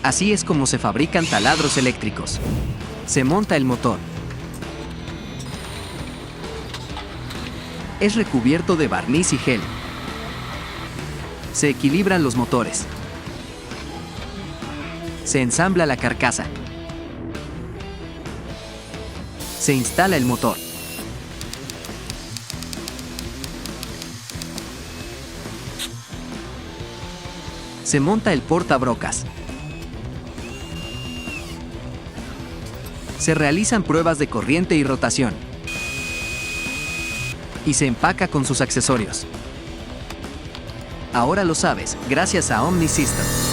Así es como se fabrican taladros eléctricos. Se monta el motor. Es recubierto de barniz y gel. Se equilibran los motores. Se ensambla la carcasa. Se instala el motor. Se monta el portabrocas. Se realizan pruebas de corriente y rotación. Y se empaca con sus accesorios. Ahora lo sabes, gracias a Omni System.